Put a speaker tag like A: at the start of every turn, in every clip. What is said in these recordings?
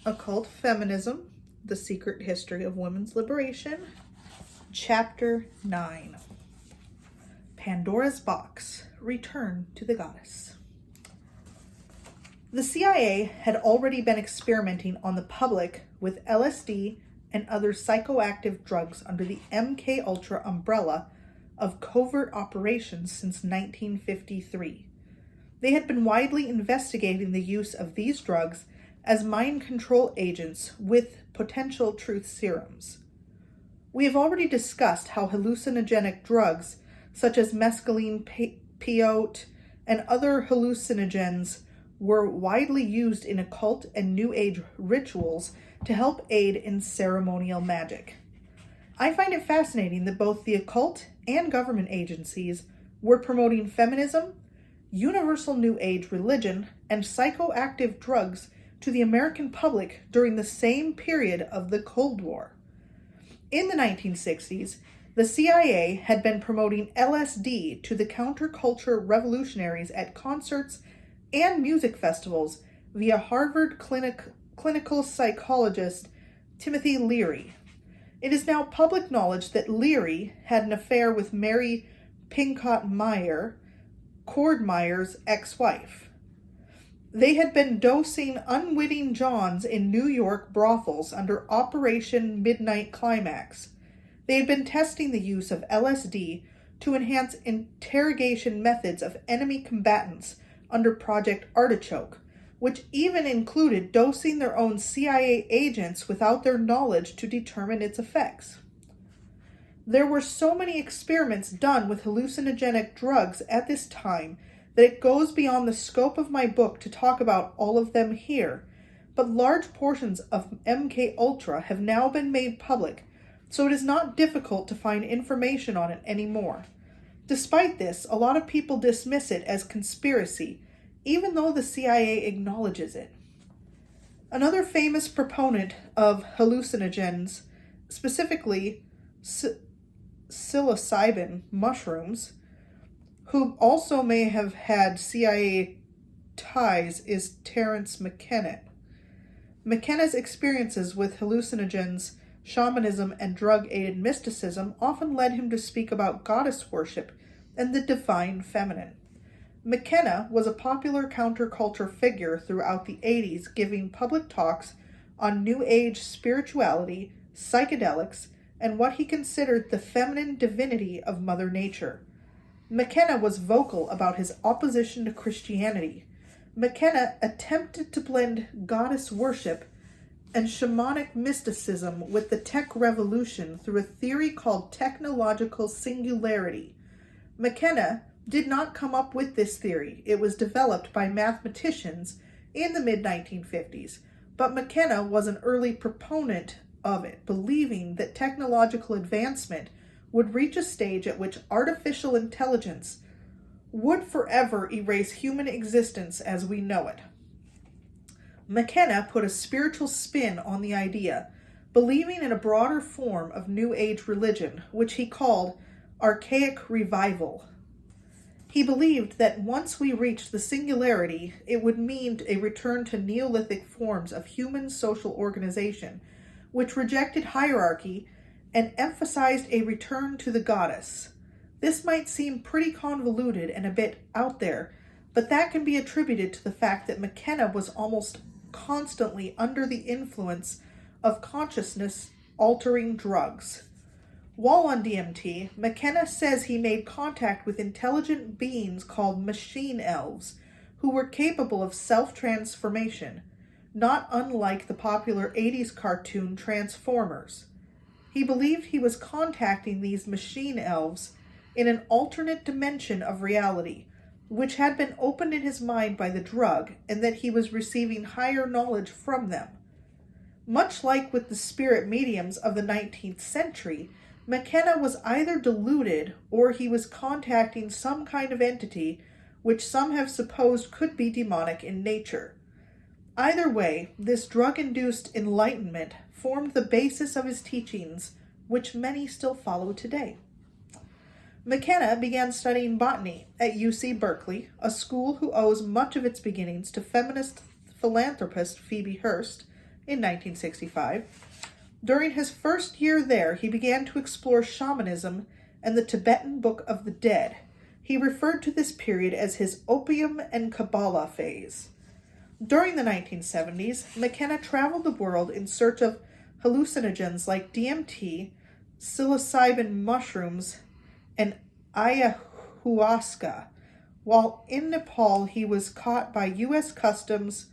A: Occult Feminism, The Secret History of Women's Liberation, Chapter 9, Pandora's Box, Return to the Goddess. The CIA had already been experimenting on the public with LSD and other psychoactive drugs under the MK-Ultra umbrella of covert operations since 1953. They had been widely investigating the use of these drugs as mind control agents with potential truth serums. We have already discussed how hallucinogenic drugs such as mescaline, peyote, and other hallucinogens were widely used in occult and New Age rituals to help aid in ceremonial magic. I find it fascinating that both the occult and government agencies were promoting feminism, universal New Age religion, and psychoactive drugs to the American public during the same period of the Cold War. In the 1960s, the CIA had been promoting LSD to the counterculture revolutionaries at concerts and music festivals via Harvard clinical psychologist Timothy Leary. It is now public knowledge that Leary had an affair with Mary Pincott Meyer, Cord Meyer's ex-wife. They had been dosing unwitting Johns in New York brothels under Operation Midnight Climax. They had been testing the use of LSD to enhance interrogation methods of enemy combatants under Project Artichoke, which even included dosing their own CIA agents without their knowledge to determine its effects. There were so many experiments done with hallucinogenic drugs at this time that it goes beyond the scope of my book to talk about all of them here, but large portions of MK-Ultra have now been made public, so it is not difficult to find information on it anymore. Despite this, a lot of people dismiss it as conspiracy, even though the CIA acknowledges it. Another famous proponent of hallucinogens, specifically psilocybin mushrooms, who also may have had CIA ties, is Terence McKenna. McKenna's experiences with hallucinogens, shamanism, and drug-aided mysticism often led him to speak about goddess worship and the divine feminine. McKenna was a popular counterculture figure throughout the 80s, giving public talks on New Age spirituality, psychedelics, and what he considered the feminine divinity of Mother Nature. McKenna was vocal about his opposition to Christianity. McKenna attempted to blend goddess worship and shamanic mysticism with the tech revolution through a theory called technological singularity. McKenna did not come up with this theory. It was developed by mathematicians in the mid-1950s, but McKenna was an early proponent of it, believing that technological advancement would reach a stage at which artificial intelligence would forever erase human existence as we know it. McKenna put a spiritual spin on the idea, believing in a broader form of New Age religion, which he called archaic revival. He believed that once we reached the singularity, it would mean a return to Neolithic forms of human social organization, which rejected hierarchy and emphasized a return to the goddess. This might seem pretty convoluted and a bit out there, but that can be attributed to the fact that McKenna was almost constantly under the influence of consciousness-altering drugs. While on DMT, McKenna says he made contact with intelligent beings called machine elves, who were capable of self-transformation, not unlike the popular 80s cartoon Transformers. He believed he was contacting these machine elves in an alternate dimension of reality, which had been opened in his mind by the drug, and that he was receiving higher knowledge from them. Much like with the spirit mediums of the 19th century, McKenna was either deluded or he was contacting some kind of entity which some have supposed could be demonic in nature. Either way, this drug-induced enlightenment formed the basis of his teachings, which many still follow today. McKenna began studying botany at UC Berkeley, a school who owes much of its beginnings to feminist philanthropist Phoebe Hearst in 1965. During his first year there, he began to explore shamanism and the Tibetan Book of the Dead. He referred to this period as his opium and Kabbalah phase. During the 1970s, McKenna traveled the world in search of hallucinogens like DMT, psilocybin mushrooms, and ayahuasca. While in Nepal, he was caught by U.S. Customs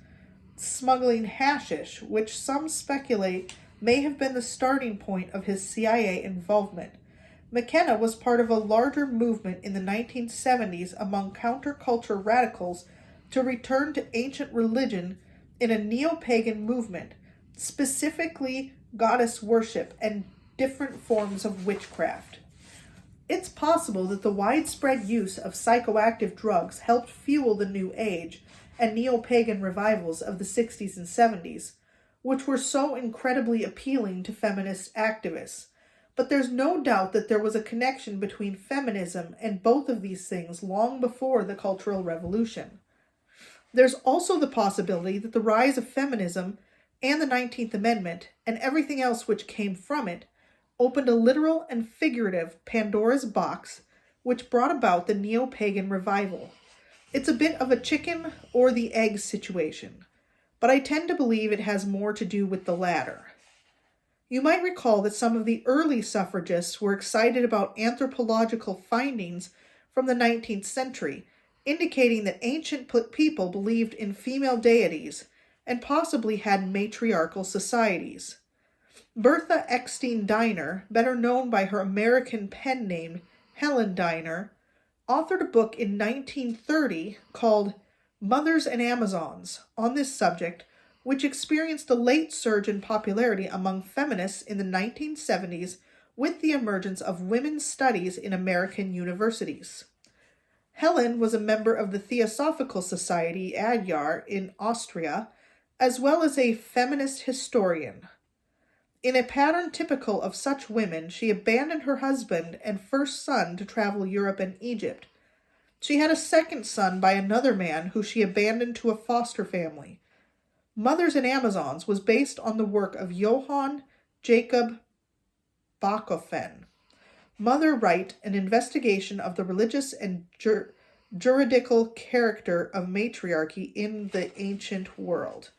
A: smuggling hashish, which some speculate may have been the starting point of his CIA involvement. McKenna was part of a larger movement in the 1970s among counterculture radicals to return to ancient religion in a neo-pagan movement, specifically goddess worship and different forms of witchcraft. It's possible that the widespread use of psychoactive drugs helped fuel the New Age and neo-pagan revivals of the 60s and 70s, which were so incredibly appealing to feminist activists. But there's no doubt that there was a connection between feminism and both of these things long before the Cultural Revolution. There's also the possibility that the rise of feminism and the 19th Amendment and everything else which came from it opened a literal and figurative Pandora's box which brought about the neo-pagan revival. It's a bit of a chicken or the egg situation, but I tend to believe it has more to do with the latter. You might recall that some of the early suffragists were excited about anthropological findings from the 19th century, indicating that ancient people believed in female deities and possibly had matriarchal societies. Bertha Eckstein Diner, better known by her American pen name Helen Diner, authored a book in 1930 called Mothers and Amazons on this subject, which experienced a late surge in popularity among feminists in the 1970s with the emergence of women's studies in American universities. Helen was a member of the Theosophical Society Adyar in Austria, as well as a feminist historian. In a pattern typical of such women, she abandoned her husband and first son to travel Europe and Egypt. She had a second son by another man who she abandoned to a foster family. Mothers and Amazons was based on the work of Johann Jacob Bachofen. Mother Right, an investigation of the religious and juridical character of matriarchy in the ancient world.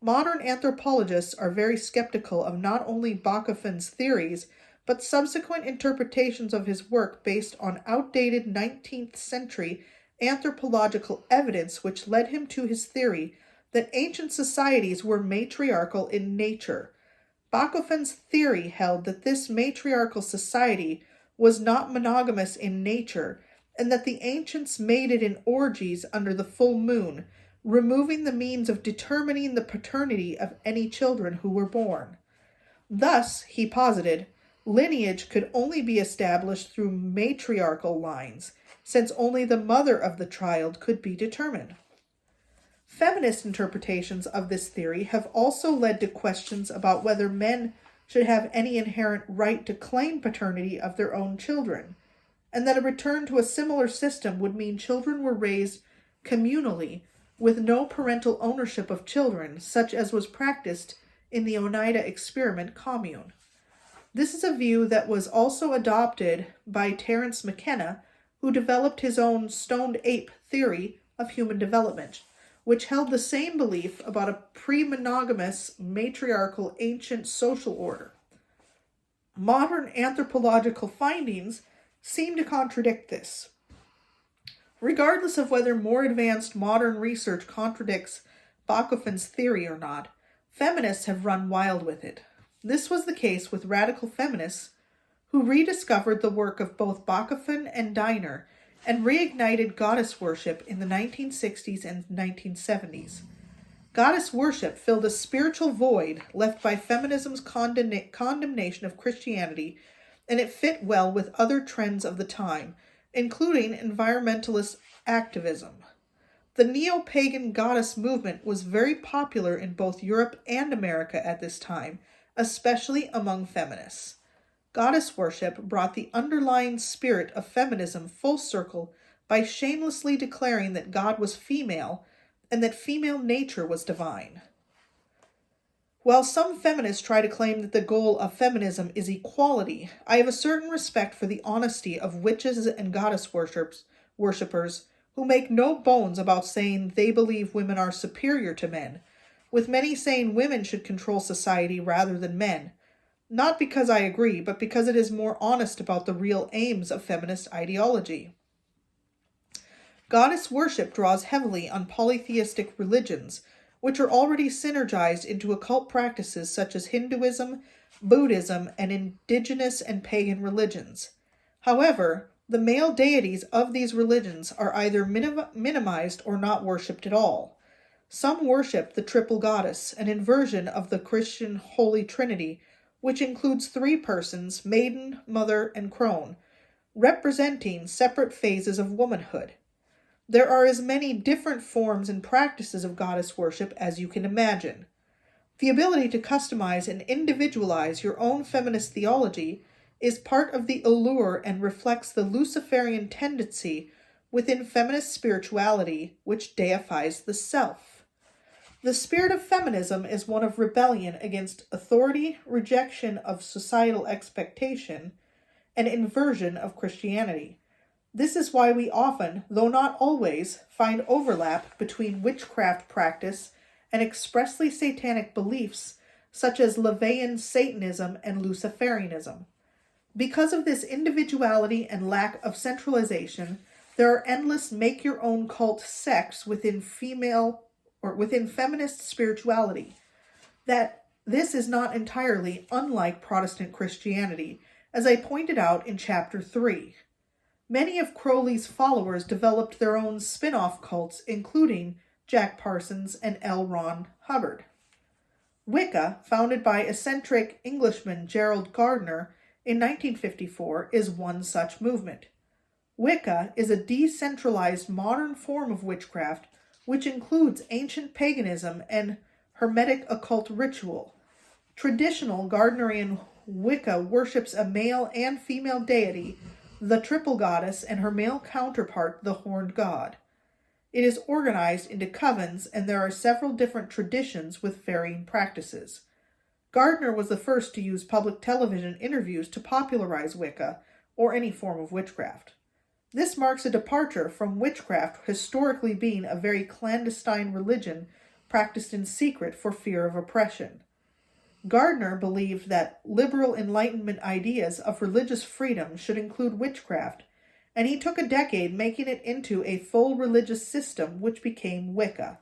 A: Modern anthropologists are very skeptical of not only Bachofen's theories, but subsequent interpretations of his work based on outdated 19th century anthropological evidence which led him to his theory that ancient societies were matriarchal in nature. Bachofen's theory held that this matriarchal society was not monogamous in nature, and that the ancients mated in orgies under the full moon, removing the means of determining the paternity of any children who were born. Thus, he posited, lineage could only be established through matriarchal lines, since only the mother of the child could be determined. Feminist interpretations of this theory have also led to questions about whether men should have any inherent right to claim paternity of their own children, and that a return to a similar system would mean children were raised communally with no parental ownership of children, such as was practiced in the Oneida experiment commune. This is a view that was also adopted by Terence McKenna, who developed his own stoned ape theory of human development, which held the same belief about a pre-monogamous, matriarchal ancient social order. Modern anthropological findings seem to contradict this. Regardless of whether more advanced modern research contradicts Bachofen's theory or not, feminists have run wild with it. This was the case with radical feminists who rediscovered the work of both Bachofen and Diner and reignited goddess worship in the 1960s and 1970s. Goddess worship filled a spiritual void left by feminism's condemnation of Christianity, and it fit well with other trends of the time, including environmentalist activism. The neo-pagan goddess movement was very popular in both Europe and America at this time, especially among feminists. Goddess worship brought the underlying spirit of feminism full circle by shamelessly declaring that God was female and that female nature was divine. While some feminists try to claim that the goal of feminism is equality, I have a certain respect for the honesty of witches and goddess worshippers who make no bones about saying they believe women are superior to men, with many saying women should control society rather than men. Not because I agree, but because it is more honest about the real aims of feminist ideology. Goddess worship draws heavily on polytheistic religions, which are already synergized into occult practices such as Hinduism, Buddhism, and indigenous and pagan religions. However, the male deities of these religions are either minimized or not worshipped at all. Some worship the triple goddess, an inversion of the Christian Holy Trinity, which includes three persons, maiden, mother, and crone, representing separate phases of womanhood. There are as many different forms and practices of goddess worship as you can imagine. The ability to customize and individualize your own feminist theology is part of the allure and reflects the Luciferian tendency within feminist spirituality, which deifies the self. The spirit of feminism is one of rebellion against authority, rejection of societal expectation, and inversion of Christianity. This is why we often, though not always, find overlap between witchcraft practice and expressly satanic beliefs such as Levian Satanism and Luciferianism. Because of this individuality and lack of centralization, there are endless make-your-own cult sects within feminist spirituality. That this is not entirely unlike Protestant Christianity, as I pointed out in Chapter 3. Many of Crowley's followers developed their own spin-off cults, including Jack Parsons and L. Ron Hubbard. Wicca, founded by eccentric Englishman Gerald Gardner in 1954, is one such movement. Wicca is a decentralized modern form of witchcraft which includes ancient paganism and Hermetic occult ritual. Traditional Gardnerian Wicca worships a male and female deity, the triple goddess, and her male counterpart, the horned god. It is organized into covens, and there are several different traditions with varying practices. Gardner was the first to use public television interviews to popularize Wicca, or any form of witchcraft. This marks a departure from witchcraft historically being a very clandestine religion practiced in secret for fear of oppression. Gardner believed that liberal Enlightenment ideas of religious freedom should include witchcraft, and he took a decade making it into a full religious system which became Wicca.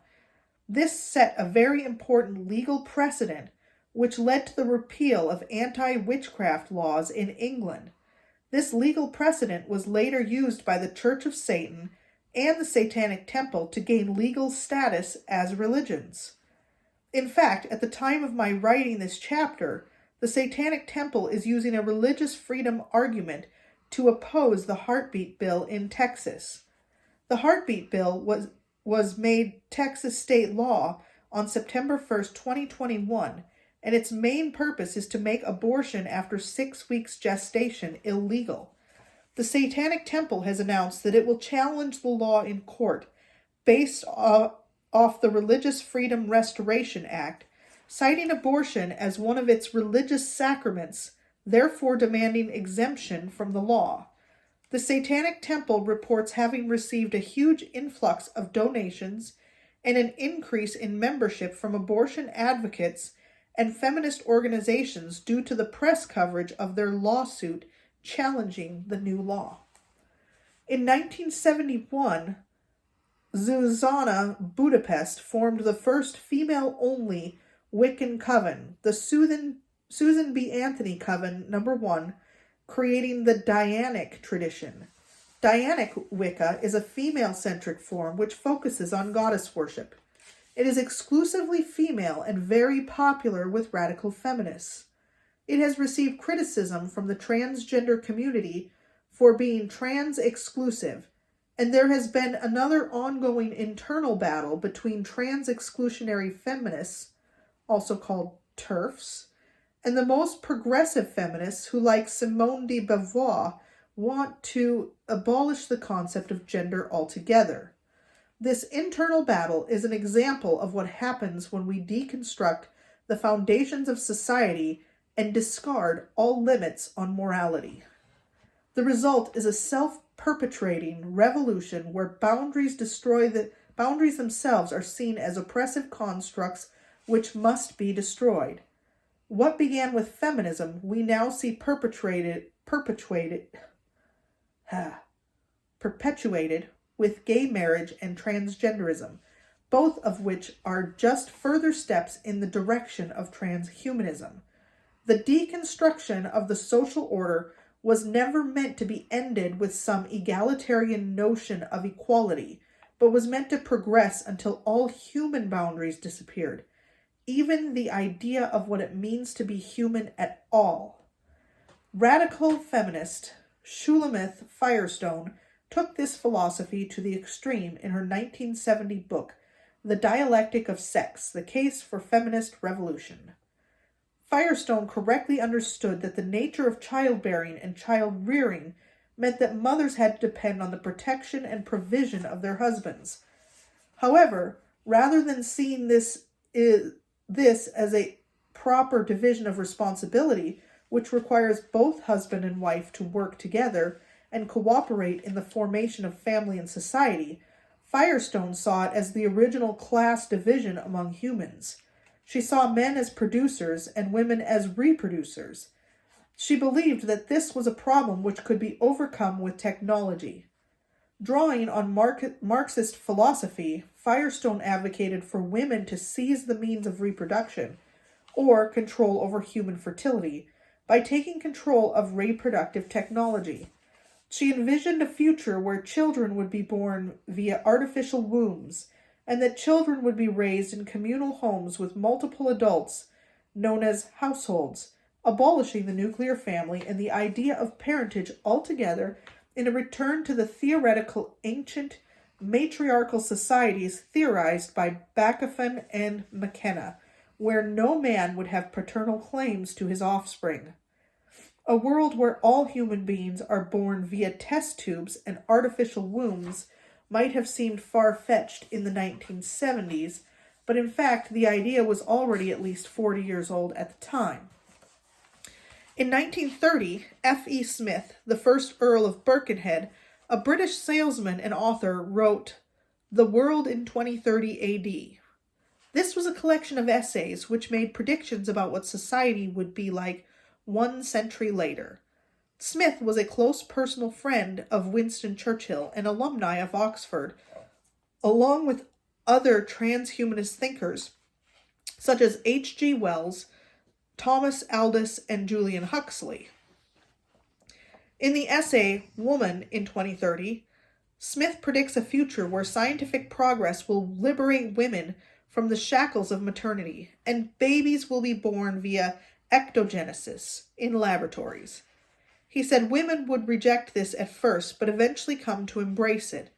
A: This set a very important legal precedent which led to the repeal of anti-witchcraft laws in England. This legal precedent was later used by the Church of Satan and the Satanic Temple to gain legal status as religions. In fact, at the time of my writing this chapter, the Satanic Temple is using a religious freedom argument to oppose the Heartbeat Bill in Texas. The Heartbeat Bill was made Texas state law on September 1st, 2021, and its main purpose is to make abortion after 6 weeks gestation illegal. The Satanic Temple has announced that it will challenge the law in court based off the Religious Freedom Restoration Act, citing abortion as one of its religious sacraments, therefore demanding exemption from the law. The Satanic Temple reports having received a huge influx of donations and an increase in membership from abortion advocates and feminist organizations due to the press coverage of their lawsuit challenging the new law. In 1971, Zuzana Budapest formed the first female-only Wiccan coven, the Susan B. Anthony Coven No. 1, creating the Dianic tradition. Dianic Wicca is a female-centric form which focuses on goddess worship. It is exclusively female and very popular with radical feminists. It has received criticism from the transgender community for being trans-exclusive, and there has been another ongoing internal battle between trans-exclusionary feminists, also called TERFs, and the most progressive feminists who, like Simone de Beauvoir, want to abolish the concept of gender altogether. This internal battle is an example of what happens when we deconstruct the foundations of society and discard all limits on morality. The result is a self-perpetuating revolution where boundaries themselves are seen as oppressive constructs which must be destroyed. What began with feminism, we now see perpetuated with gay marriage and transgenderism, both of which are just further steps in the direction of transhumanism. The deconstruction of the social order was never meant to be ended with some egalitarian notion of equality, but was meant to progress until all human boundaries disappeared, even the idea of what it means to be human at all. Radical feminist Shulamith Firestone took this philosophy to the extreme in her 1970 book, The Dialectic of Sex, The Case for Feminist Revolution. Firestone correctly understood that the nature of childbearing and child-rearing meant that mothers had to depend on the protection and provision of their husbands. However, rather than seeing this as a proper division of responsibility, which requires both husband and wife to work together and cooperate in the formation of family and society, Firestone saw it as the original class division among humans. She saw men as producers and women as reproducers. She believed that this was a problem which could be overcome with technology. Drawing on Marxist philosophy, Firestone advocated for women to seize the means of reproduction, or control over human fertility, by taking control of reproductive technology. She envisioned a future where children would be born via artificial wombs, and that children would be raised in communal homes with multiple adults, known as households, abolishing the nuclear family and the idea of parentage altogether in a return to the theoretical ancient matriarchal societies theorized by Bachofen and McKenna, where no man would have paternal claims to his offspring. A world where all human beings are born via test tubes and artificial wombs might have seemed far-fetched in the 1970s, but in fact the idea was already at least 40 years old at the time. In 1930, F.E. Smith, the first Earl of Birkenhead, a British salesman and author, wrote The World in 2030 A.D. This was a collection of essays which made predictions about what society would be like 1 century later. Smith was a close personal friend of Winston Churchill and alumni of Oxford, along with other transhumanist thinkers such as H.G. Wells, Thomas Aldous, and Julian Huxley. In the essay Woman in 2030, Smith predicts a future where scientific progress will liberate women from the shackles of maternity, and babies will be born via ectogenesis in laboratories. He said women would reject this at first, but eventually come to embrace it.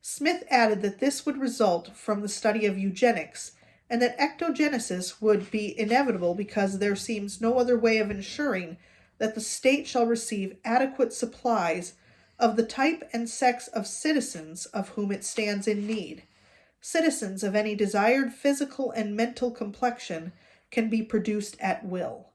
A: Smith added that this would result from the study of eugenics, and that ectogenesis would be inevitable because there seems no other way of ensuring that the state shall receive adequate supplies of the type and sex of citizens of whom it stands in need. Citizens of any desired physical and mental complexion can be produced at will.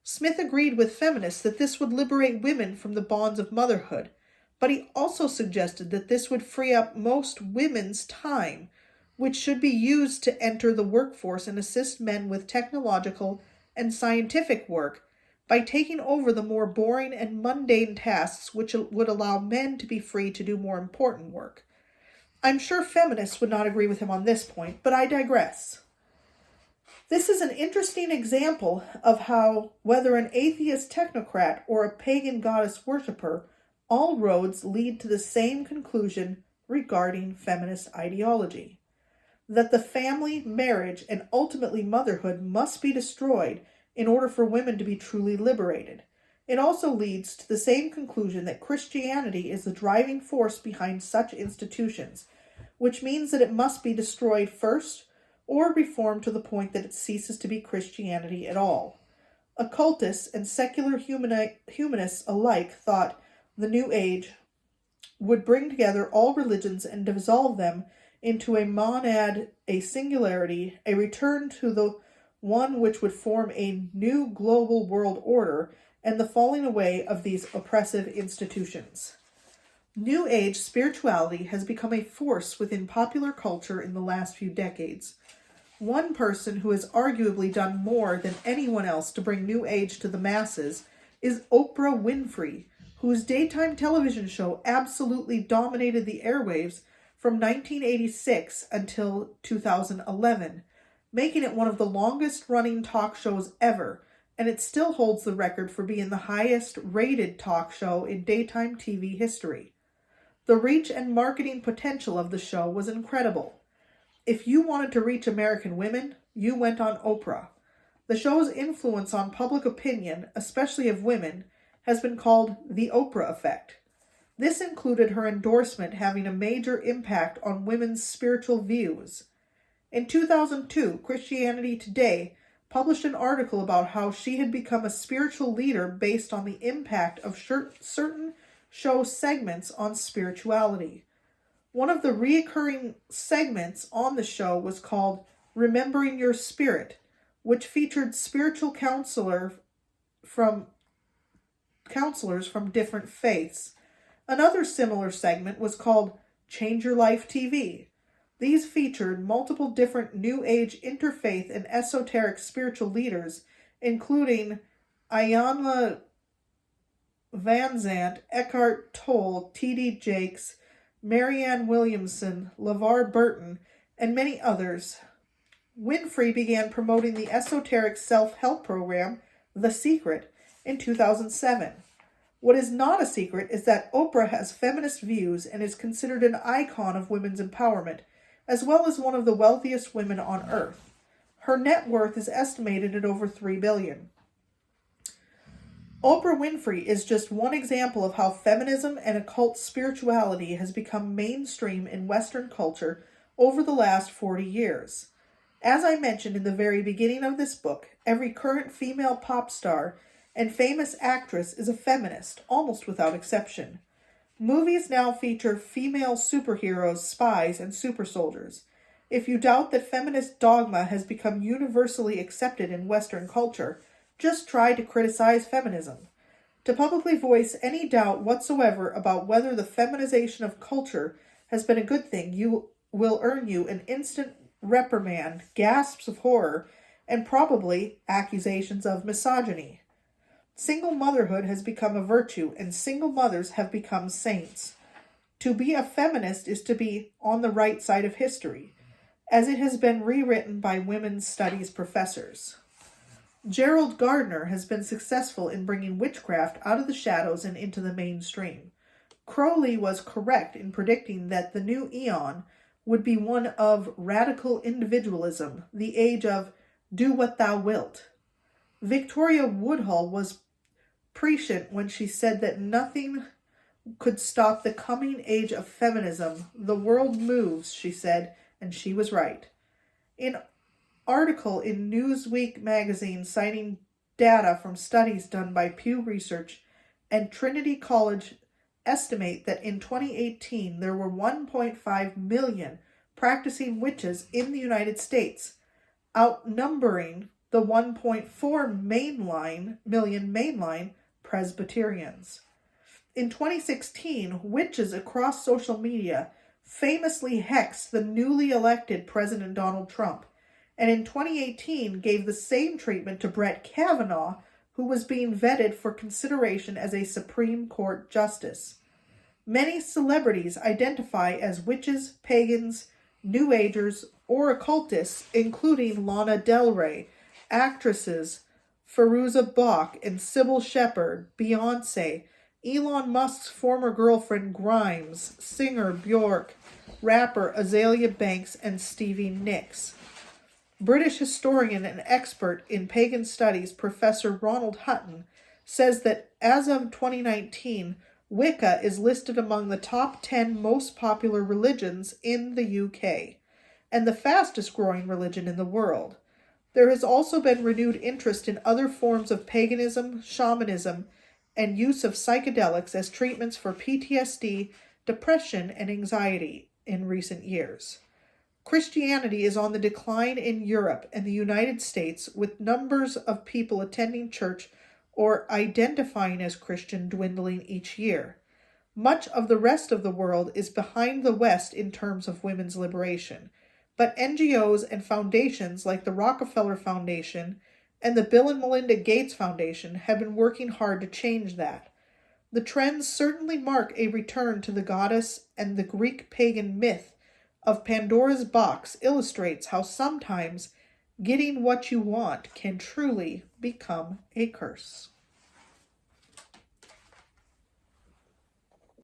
A: Smith agreed with feminists that this would liberate women from the bonds of motherhood, but he also suggested that this would free up most women's time, which should be used to enter the workforce and assist men with technological and scientific work by taking over the more boring and mundane tasks which would allow men to be free to do more important work. I'm sure feminists would not agree with him on this point, but I digress. This is an interesting example of how, whether an atheist technocrat or a pagan goddess worshiper, all roads lead to the same conclusion regarding feminist ideology: that the family, marriage, and ultimately motherhood must be destroyed in order for women to be truly liberated. It also leads to the same conclusion that Christianity is the driving force behind such institutions, which means that it must be destroyed first or reformed to the point that it ceases to be Christianity at all. Occultists and secular humanists alike thought the New Age would bring together all religions and dissolve them into a monad, a singularity, a return to the one which would form a new global world order, and the falling away of these oppressive institutions. New Age spirituality has become a force within popular culture in the last few decades. One person who has arguably done more than anyone else to bring New Age to the masses is Oprah Winfrey, whose daytime television show absolutely dominated the airwaves from 1986 until 2011, making it one of the longest-running talk shows ever, and it still holds the record for being the highest-rated talk show in daytime TV history. The reach and marketing potential of the show was incredible. If you wanted to reach American women, you went on Oprah. The show's influence on public opinion, especially of women, has been called the Oprah effect. This included her endorsement having a major impact on women's spiritual views. In 2002, Christianity Today published an article about how she had become a spiritual leader based on the impact of certain show segments on spirituality. One of the reoccurring segments on the show was called Remembering Your Spirit, which featured spiritual counselors from different faiths. Another similar segment was called Change Your Life TV. These featured multiple different New Age interfaith and esoteric spiritual leaders, including Iyanla Vanzant, Eckhart Tolle, T.D. Jakes, Marianne Williamson, LeVar Burton, and many others. Winfrey began promoting the esoteric self-help program, The Secret, in 2007. What is not a secret is that Oprah has feminist views and is considered an icon of women's empowerment, as well as one of the wealthiest women on earth. Her net worth is estimated at over $3 billion. Oprah Winfrey is just one example of how feminism and occult spirituality has become mainstream in Western culture over the last 40 years. As I mentioned in the very beginning of this book, every current female pop star and famous actress is a feminist, almost without exception. Movies now feature female superheroes, spies, and super soldiers. If you doubt that feminist dogma has become universally accepted in Western culture, just try to criticize feminism. To publicly voice any doubt whatsoever about whether the feminization of culture has been a good thing will earn you an instant reprimand, gasps of horror, and probably accusations of misogyny. Single motherhood has become a virtue, and single mothers have become saints. To be a feminist is to be on the right side of history, as it has been rewritten by women's studies professors. Gerald Gardner has been successful in bringing witchcraft out of the shadows and into the mainstream. Crowley was correct in predicting that the new eon would be one of radical individualism, the age of do what thou wilt. Victoria Woodhull was prescient when she said that nothing could stop the coming age of feminism. The world moves, she said, and she was right. In article in Newsweek magazine citing data from studies done by Pew Research and Trinity College estimate that in 2018 there were 1.5 million practicing witches in the United States, outnumbering the 1.4 million mainline Presbyterians. In 2016, witches across social media famously hexed the newly elected President Donald Trump, and in 2018 gave the same treatment to Brett Kavanaugh, who was being vetted for consideration as a Supreme Court justice. Many celebrities identify as witches, pagans, New Agers, or occultists, including Lana Del Rey, actresses Fairuza Balk and Sybil Shepherd, Beyoncé, Elon Musk's former girlfriend Grimes, singer Bjork, rapper Azalea Banks, and Stevie Nicks. British historian and expert in pagan studies Professor Ronald Hutton says that as of 2019, Wicca is listed among the top 10 most popular religions in the UK, and the fastest growing religion in the world. There has also been renewed interest in other forms of paganism, shamanism, and use of psychedelics as treatments for PTSD, depression, and anxiety in recent years. Christianity is on the decline in Europe and the United States, with numbers of people attending church or identifying as Christian dwindling each year. Much of the rest of the world is behind the West in terms of women's liberation, but NGOs and foundations like the Rockefeller Foundation and the Bill and Melinda Gates Foundation have been working hard to change that. The trends certainly mark a return to the goddess, and the Greek pagan myth of Pandora's box illustrates how sometimes getting what you want can truly become a curse.